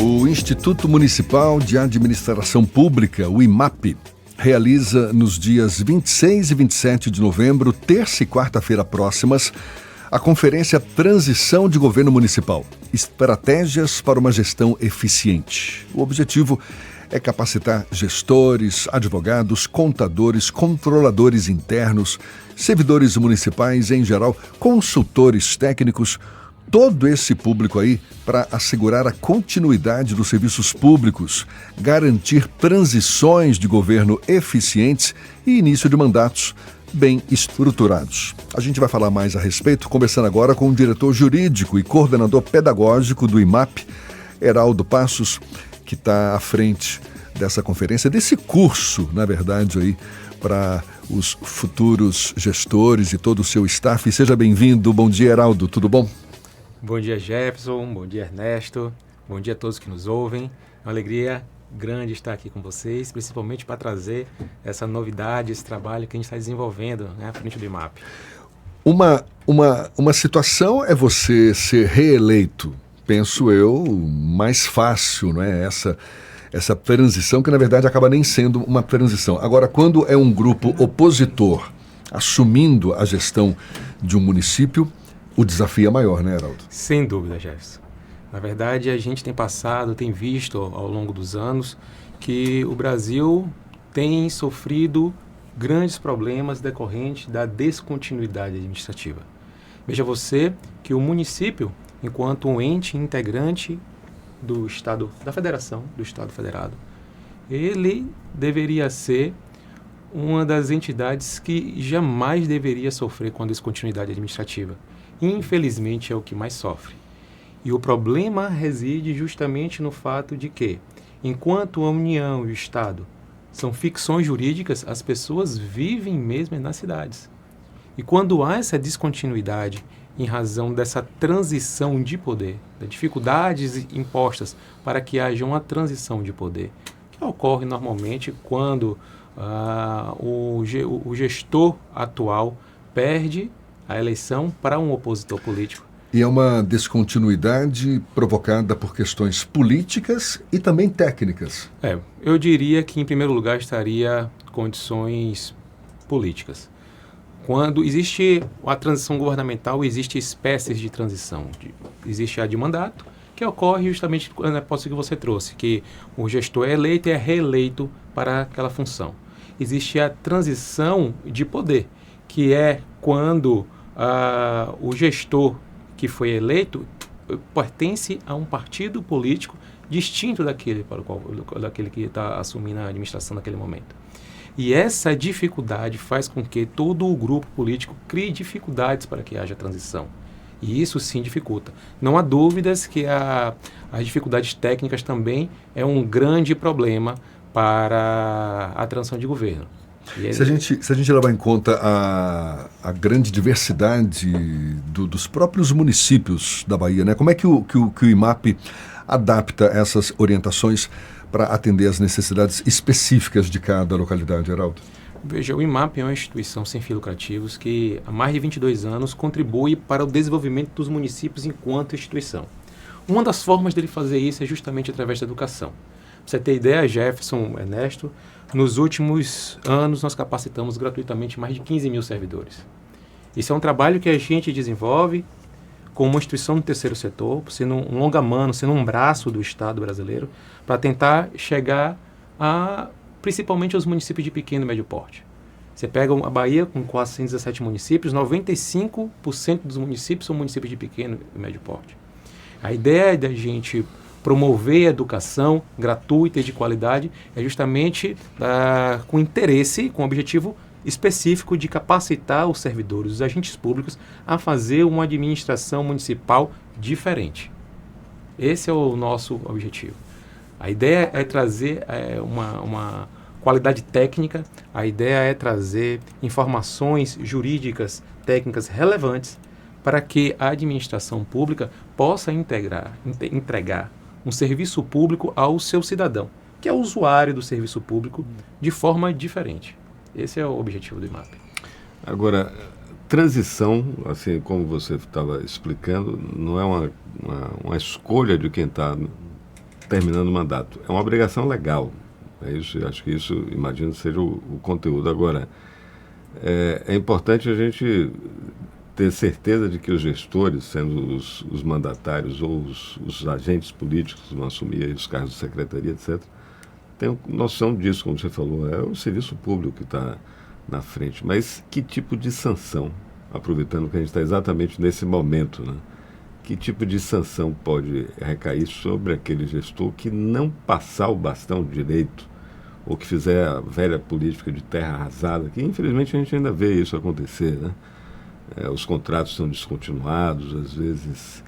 O Instituto Municipal de Administração Pública, o IMAP, realiza nos dias 26 e 27 de novembro, terça e quarta-feira próximas, a Conferência Transição de Governo Municipal, Estratégias para uma Gestão Eficiente. O objetivo é capacitar gestores, advogados, contadores, controladores internos, servidores municipais em geral, consultores técnicos, todo esse público aí para assegurar a continuidade dos serviços públicos, garantir transições de governo eficientes e início de mandatos bem estruturados. A gente vai falar mais a respeito, conversando agora com o diretor jurídico e coordenador pedagógico do IMAP, Heraldo Passos, que está à frente dessa conferência, desse curso, na verdade, aí, para os futuros gestores e todo o seu staff. Seja bem-vindo. Bom dia, Heraldo. Tudo bom? Bom dia, Jefferson. Bom dia, Ernesto. Bom dia a todos que nos ouvem. É uma alegria grande estar aqui com vocês, principalmente para trazer essa novidade, esse trabalho que a gente está desenvolvendo, né, à frente do IMAP. Uma situação é você ser reeleito, penso eu, mais fácil, não é? Essa transição, que na verdade acaba nem sendo uma transição. Agora, quando é um grupo opositor assumindo a gestão de um município, o desafio é maior, né, Heraldo? Sem dúvida, Jefferson. Na verdade, a gente tem visto ao longo dos anos que o Brasil tem sofrido grandes problemas decorrentes da descontinuidade administrativa. Veja você que o município, enquanto um ente integrante do Estado, da Federação, do Estado Federado, ele deveria ser uma das entidades que jamais deveria sofrer com a descontinuidade administrativa. Infelizmente, é o que mais sofre. E o problema reside justamente no fato de que, enquanto a União e o Estado são ficções jurídicas, as pessoas vivem mesmo nas cidades. E quando há essa descontinuidade, em razão dessa transição de poder, das dificuldades impostas para que haja uma transição de poder, que ocorre normalmente quando o gestor atual perde a eleição para um opositor político. E é uma descontinuidade provocada por questões políticas e também técnicas. Eu diria que, em primeiro lugar, estaria condições políticas. Quando existe a transição governamental, existem espécies de transição. Existe a de mandato, que ocorre justamente na hipótese que você trouxe, que o gestor é eleito e é reeleito para aquela função. Existe a transição de poder, que é quando o gestor que foi eleito pertence a um partido político distinto daquele que está assumindo a administração naquele momento. E essa dificuldade faz com que todo o grupo político crie dificuldades para que haja transição. E isso sim dificulta. Não há dúvidas que as dificuldades técnicas também é um grande problema para a transição de governo. Se a gente levar em conta a grande diversidade dos próprios municípios da Bahia, né? Como é que o IMAP adapta essas orientações para atender às necessidades específicas de cada localidade, Heraldo? Veja, o IMAP é uma instituição sem fins lucrativos que há mais de 22 anos contribui para o desenvolvimento dos municípios enquanto instituição. Uma das formas dele fazer isso é justamente através da educação. Para você ter ideia, Jefferson, Ernesto, nos últimos anos nós capacitamos gratuitamente mais de 15 mil servidores. Isso é um trabalho que a gente desenvolve como uma instituição do terceiro setor, sendo um longa-mano, sendo um braço do Estado brasileiro, para tentar chegar principalmente aos municípios de pequeno e médio porte. Você pega a Bahia com 417 municípios, 95% dos municípios são municípios de pequeno e médio porte. A ideia é da gente promover a educação gratuita e de qualidade é justamente com interesse, com objetivo específico de capacitar os servidores, os agentes públicos, a fazer uma administração municipal diferente. Esse é o nosso objetivo. A ideia é trazer uma qualidade técnica, a ideia é trazer informações jurídicas, técnicas relevantes para que a administração pública possa entregar um serviço público ao seu cidadão, que é o usuário do serviço público, de forma diferente. Esse é o objetivo do IMAP. Agora, transição, assim como você estava explicando, não é uma escolha de quem está terminando o mandato. É uma obrigação legal. É isso, acho que isso, imagino, seja o conteúdo. Agora, é importante a gente ter certeza de que os gestores, sendo os mandatários ou os agentes políticos que vão assumir aí os cargos de secretaria, etc., tenham noção disso, como você falou, é o serviço público que está na frente. Mas que tipo de sanção, aproveitando que a gente está exatamente nesse momento, né? Que tipo de sanção pode recair sobre aquele gestor que não passar o bastão direito ou que fizer a velha política de terra arrasada, que infelizmente a gente ainda vê isso acontecer, né? Os contratos são descontinuados, às vezes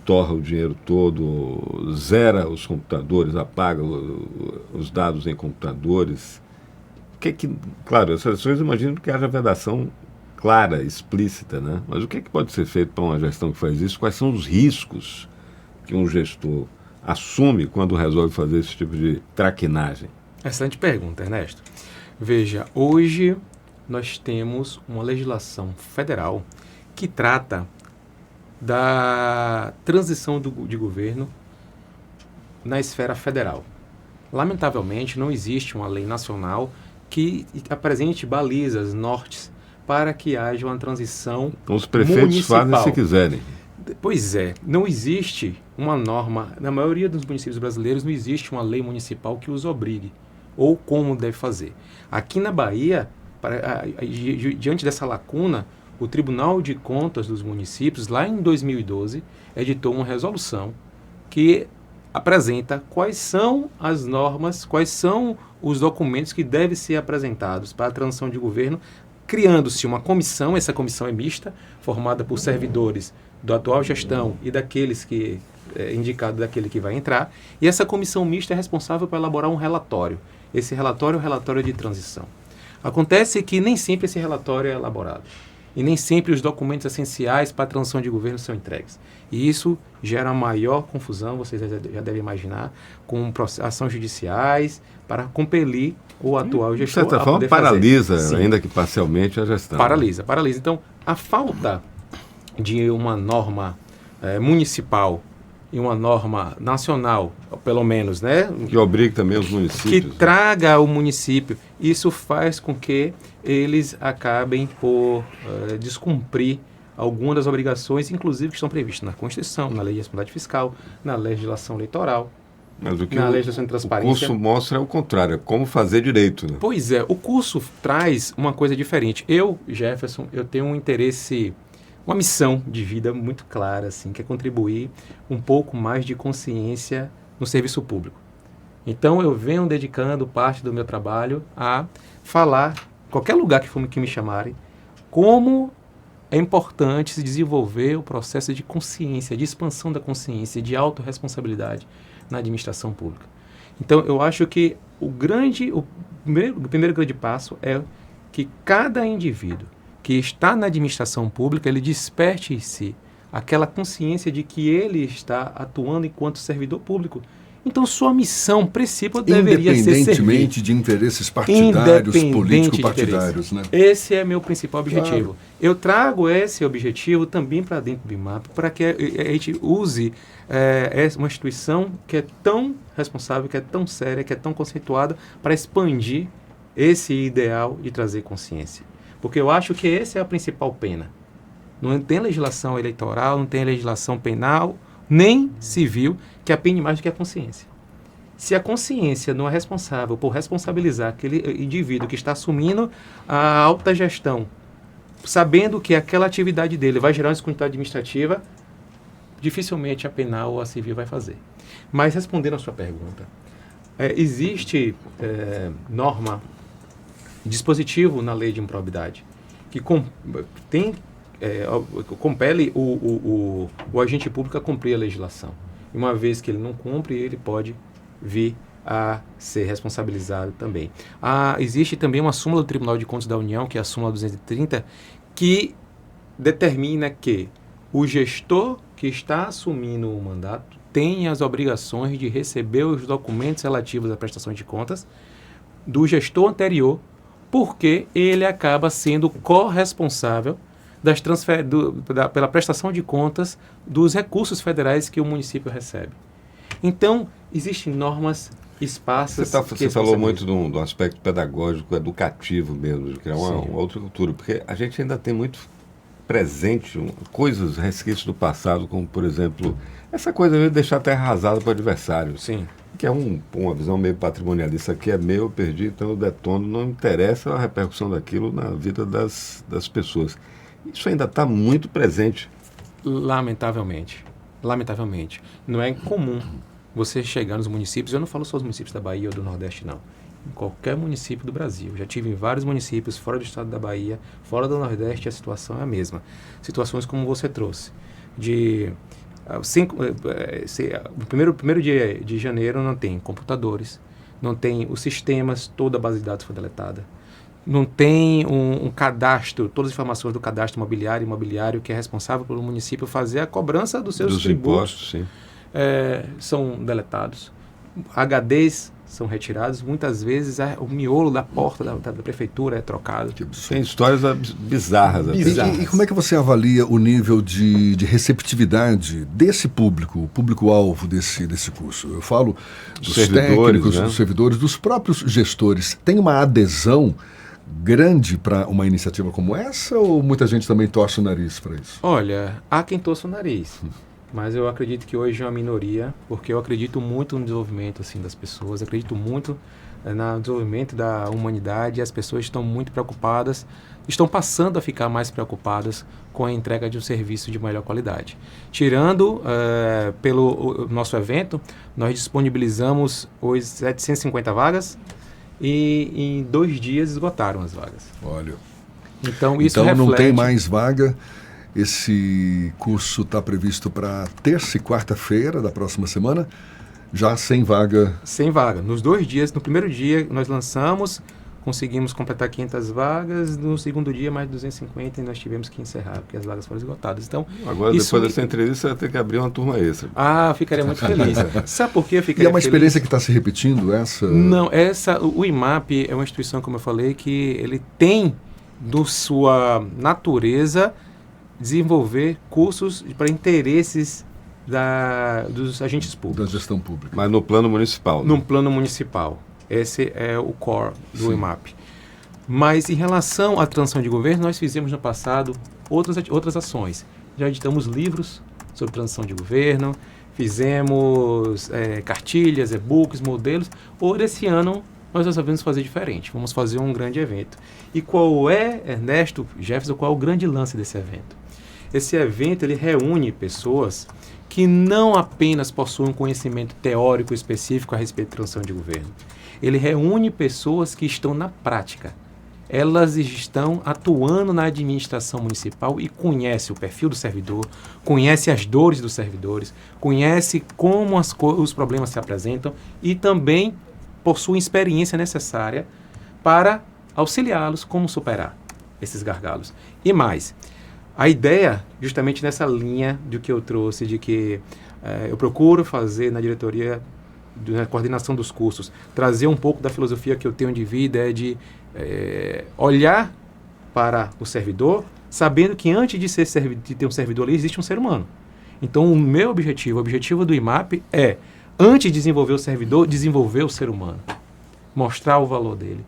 torra o dinheiro todo, zera os computadores, apaga os dados em computadores. Claro, essas ações imagino que haja vedação clara, explícita, né? Mas o que pode ser feito para uma gestão que faz isso? Quais são os riscos que um gestor assume quando resolve fazer esse tipo de traquinagem? Excelente pergunta, Ernesto. Veja, hoje nós temos uma legislação federal que trata da transição de governo na esfera federal. Lamentavelmente, não existe uma lei nacional que apresente balizas, nortes, para que haja uma transição então, os prefeitos municipal. Fazem se quiserem. Pois é, não existe uma norma, na maioria dos municípios brasileiros não existe uma lei municipal que os obrigue, ou como deve fazer. Aqui na Bahia, diante dessa lacuna, o Tribunal de Contas dos Municípios, lá em 2012, editou uma resolução que apresenta quais são as normas, quais são os documentos que devem ser apresentados para a transição de governo, criando-se uma comissão, essa comissão é mista, formada por servidores da atual gestão e daqueles que indicado daquele que vai entrar, e essa comissão mista é responsável por elaborar um relatório. Esse relatório é o relatório de transição. Acontece que nem sempre esse relatório é elaborado. E nem sempre os documentos essenciais para a transição de governo são entregues. E isso gera maior confusão, vocês já devem imaginar, com ações judiciais para compelir o atual gestor. De certa forma, paralisa, ainda que parcialmente, a gestão. Paralisa. Então, a falta de uma norma municipal e uma norma nacional, pelo menos, né? Que obrigue também os municípios. Que traga ao município. Isso faz com que eles acabem por descumprir algumas das obrigações, inclusive que estão previstas na Constituição, na Lei de Responsabilidade Fiscal, na legislação eleitoral, mas o que na legislação de transparência. O curso mostra o contrário, é como fazer direito. Né? Pois é, o curso traz uma coisa diferente. Eu, Jefferson, eu tenho um interesse, uma missão de vida muito clara, assim, que é contribuir um pouco mais de consciência no serviço público. Então, eu venho dedicando parte do meu trabalho a falar, qualquer lugar que me chamarem, como é importante se desenvolver o processo de consciência, de expansão da consciência, de autorresponsabilidade na administração pública. Então, eu acho que o primeiro grande passo é que cada indivíduo que está na administração pública, ele desperte em si aquela consciência de que ele está atuando enquanto servidor público. Então, sua missão, princípio, deveria ser servir. Independentemente de interesses partidários, político-partidários, né? Esse é meu principal objetivo. Claro. Eu trago esse objetivo também para dentro do IMAP, para que a gente use uma instituição que é tão responsável, que é tão séria, que é tão conceituada, para expandir esse ideal de trazer consciência. Porque eu acho que essa é a principal pena. Não tem legislação eleitoral, não tem legislação penal, nem civil, que apene mais do que a consciência. Se a consciência não é responsável por responsabilizar aquele indivíduo que está assumindo a alta gestão, sabendo que aquela atividade dele vai gerar uma descontinuidade administrativa, dificilmente a penal ou a civil vai fazer. Mas respondendo a sua pergunta, existe norma, dispositivo na lei de improbidade que compele o agente público a cumprir a legislação. E uma vez que ele não cumpre, ele pode vir a ser responsabilizado também. Existe também uma súmula do Tribunal de Contas da União, que é a súmula 230, que determina que o gestor que está assumindo o mandato tem as obrigações de receber os documentos relativos à prestação de contas do gestor anterior, porque ele acaba sendo corresponsável pela prestação de contas dos recursos federais que o município recebe. Então, existem normas esparsas. Você falou muito do aspecto pedagógico, educativo mesmo, de criar uma outra cultura, porque a gente ainda tem muito presente coisas, resquícios do passado, como, por exemplo, essa coisa de deixar a terra arrasada para o adversário. Sim. Que é uma visão meio patrimonialista. Isso aqui é meu, eu perdi, então eu detono. Não interessa a repercussão daquilo na vida das pessoas. Isso ainda está muito presente. Lamentavelmente. Lamentavelmente. Não é comum você chegar nos municípios, eu não falo só os municípios da Bahia ou do Nordeste, não. Em qualquer município do Brasil. Já tive em vários municípios fora do estado da Bahia, fora do Nordeste, a situação é a mesma. Situações como você trouxe. No primeiro dia de janeiro não tem computadores, não tem os sistemas, toda a base de dados foi deletada, não tem um cadastro, todas as informações do cadastro imobiliário que é responsável pelo município fazer a cobrança dos seus tributos. Impostos, sim. São deletados. HDs são retirados, muitas vezes o miolo da porta da prefeitura é trocado. Tem histórias bizarras. E como é que você avalia o nível de receptividade desse público, o público-alvo desse curso? Eu falo dos técnicos, dos servidores, dos próprios gestores. Tem uma adesão grande para uma iniciativa como essa ou muita gente também torce o nariz para isso? Olha, há quem torça o nariz. Mas eu acredito que hoje é uma minoria, porque eu acredito muito no desenvolvimento assim, das pessoas, acredito muito no desenvolvimento da humanidade, e as pessoas estão muito preocupadas, estão passando a ficar mais preocupadas com a entrega de um serviço de melhor qualidade. Tirando, pelo nosso evento, nós disponibilizamos hoje 750 vagas e em 2 dias esgotaram as vagas. Olha, então isso reflete... não tem mais vaga. Esse curso está previsto para terça e quarta-feira da próxima semana, já sem vaga. Sem vaga. Nos 2 dias, no primeiro dia nós lançamos, conseguimos completar 500 vagas, no segundo dia mais 250 e nós tivemos que encerrar, porque as vagas foram esgotadas. Então, agora, depois dessa entrevista, você vai ter que abrir uma turma extra. Ah, ficaria muito feliz. Sabe por que eu ficaria feliz? E é uma experiência que está se repetindo, essa? Não, o IMAP é uma instituição, como eu falei, que ele tem, do sua natureza, desenvolver cursos para interesses dos agentes públicos. Da gestão pública. Mas no plano municipal. No plano municipal. Esse é o core do IMAP. Mas em relação à transição de governo, nós fizemos no passado outras ações. Já editamos livros sobre transição de governo, fizemos cartilhas, e-books, modelos. Esse ano nós resolvemos fazer diferente. Vamos fazer um grande evento. E qual é, Ernesto, Jefferson, qual é o grande lance desse evento? Esse evento ele reúne pessoas que não apenas possuem um conhecimento teórico específico a respeito de transição de governo. Ele reúne pessoas que estão na prática. Elas estão atuando na administração municipal e conhecem o perfil do servidor, conhecem as dores dos servidores, conhecem como os problemas se apresentam e também possuem experiência necessária para auxiliá-los como superar esses gargalos. E mais, a ideia, justamente nessa linha do que eu trouxe, de que eu procuro fazer na diretoria, na coordenação dos cursos, trazer um pouco da filosofia que eu tenho de vida, de olhar para o servidor, sabendo que antes de ter um servidor ali, existe um ser humano. Então, o meu objetivo, o objetivo do IMAP é, antes de desenvolver o servidor, desenvolver o ser humano. Mostrar o valor dele.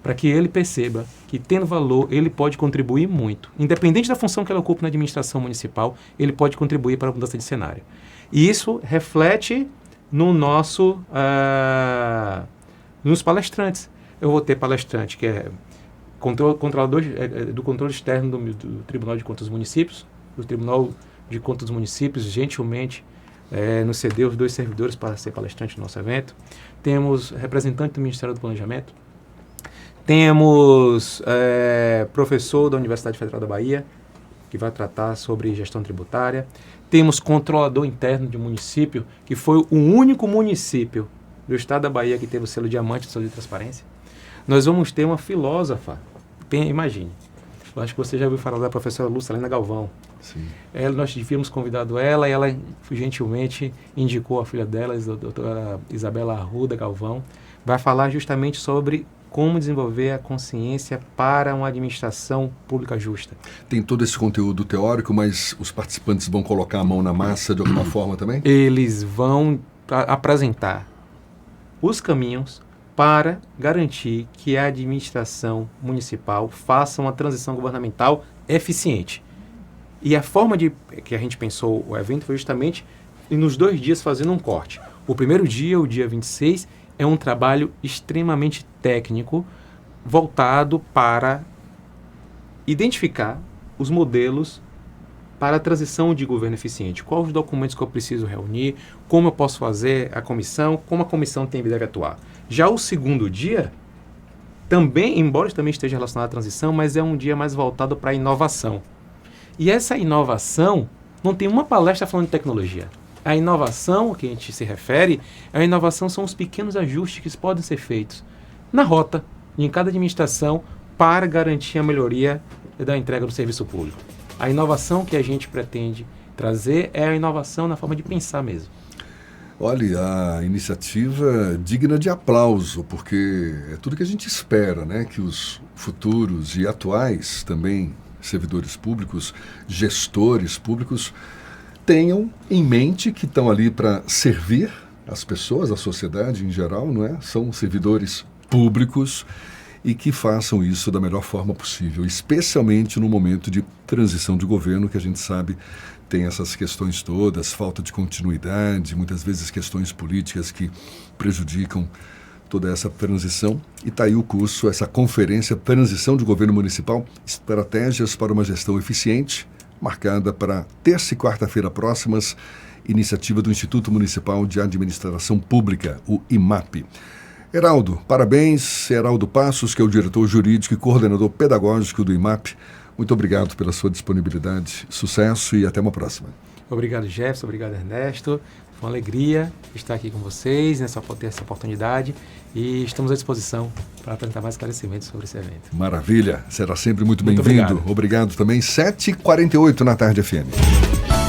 Para que ele perceba que, tendo valor, ele pode contribuir muito. Independente da função que ele ocupa na administração municipal, ele pode contribuir para a mudança de cenário. E isso reflete no nos palestrantes. Eu vou ter palestrante que é controlador do controle externo do Tribunal de Contas dos Municípios. O Tribunal de Contas dos Municípios, gentilmente, nos cedeu os 2 servidores para ser palestrante no nosso evento. Temos representante do Ministério do Planejamento. Temos professor da Universidade Federal da Bahia, que vai tratar sobre gestão tributária. Temos controlador interno de um município, que foi o único município do estado da Bahia que teve o selo diamante do selo de transparência. Nós vamos ter uma filósofa, imagine, eu acho que você já ouviu falar da professora Lucilena Galvão. Sim. Nós tínhamos convidado ela e ela gentilmente indicou a filha dela, a doutora Isabela Arruda Galvão, vai falar justamente sobre como desenvolver a consciência para uma administração pública justa. Tem todo esse conteúdo teórico, mas os participantes vão colocar a mão na massa de alguma forma também? Eles vão apresentar os caminhos para garantir que a administração municipal faça uma transição governamental eficiente. E a forma que a gente pensou o evento foi justamente nos 2 dias fazendo um corte. O primeiro dia, o dia 26, é um trabalho extremamente técnico, voltado para identificar os modelos para a transição de governo eficiente. Quais os documentos que eu preciso reunir, como eu posso fazer a comissão, como a comissão deve atuar. Já o segundo dia, também, embora também esteja relacionado à transição, mas é um dia mais voltado para a inovação. E essa inovação, não tem uma palestra falando de tecnologia. A inovação a que a gente se refere, a inovação são os pequenos ajustes que podem ser feitos na rota, em cada administração, para garantir a melhoria da entrega do serviço público. A inovação que a gente pretende trazer é a inovação na forma de pensar mesmo. Olha, a iniciativa digna de aplauso, porque é tudo que a gente espera, né? Que os futuros e atuais também servidores públicos, gestores públicos, tenham em mente que estão ali para servir as pessoas, a sociedade em geral, não é? São servidores públicos e que façam isso da melhor forma possível, especialmente no momento de transição de governo, que a gente sabe tem essas questões todas, falta de continuidade, muitas vezes questões políticas que prejudicam toda essa transição. E está aí o curso, essa conferência Transição de Governo Municipal, Estratégias para uma Gestão Eficiente, marcada para terça e quarta-feira próximas, iniciativa do Instituto Municipal de Administração Pública, o IMAP. Heraldo, parabéns. Heraldo Passos, que é o diretor jurídico e coordenador pedagógico do IMAP. Muito obrigado pela sua disponibilidade, sucesso e até uma próxima. Obrigado, Jefferson. Obrigado, Ernesto. Foi uma alegria estar aqui com vocês, ter essa oportunidade, e estamos à disposição para apresentar mais esclarecimentos sobre esse evento. Maravilha. Será sempre muito bem-vindo. Obrigado também. 7h48 na Tarde FM.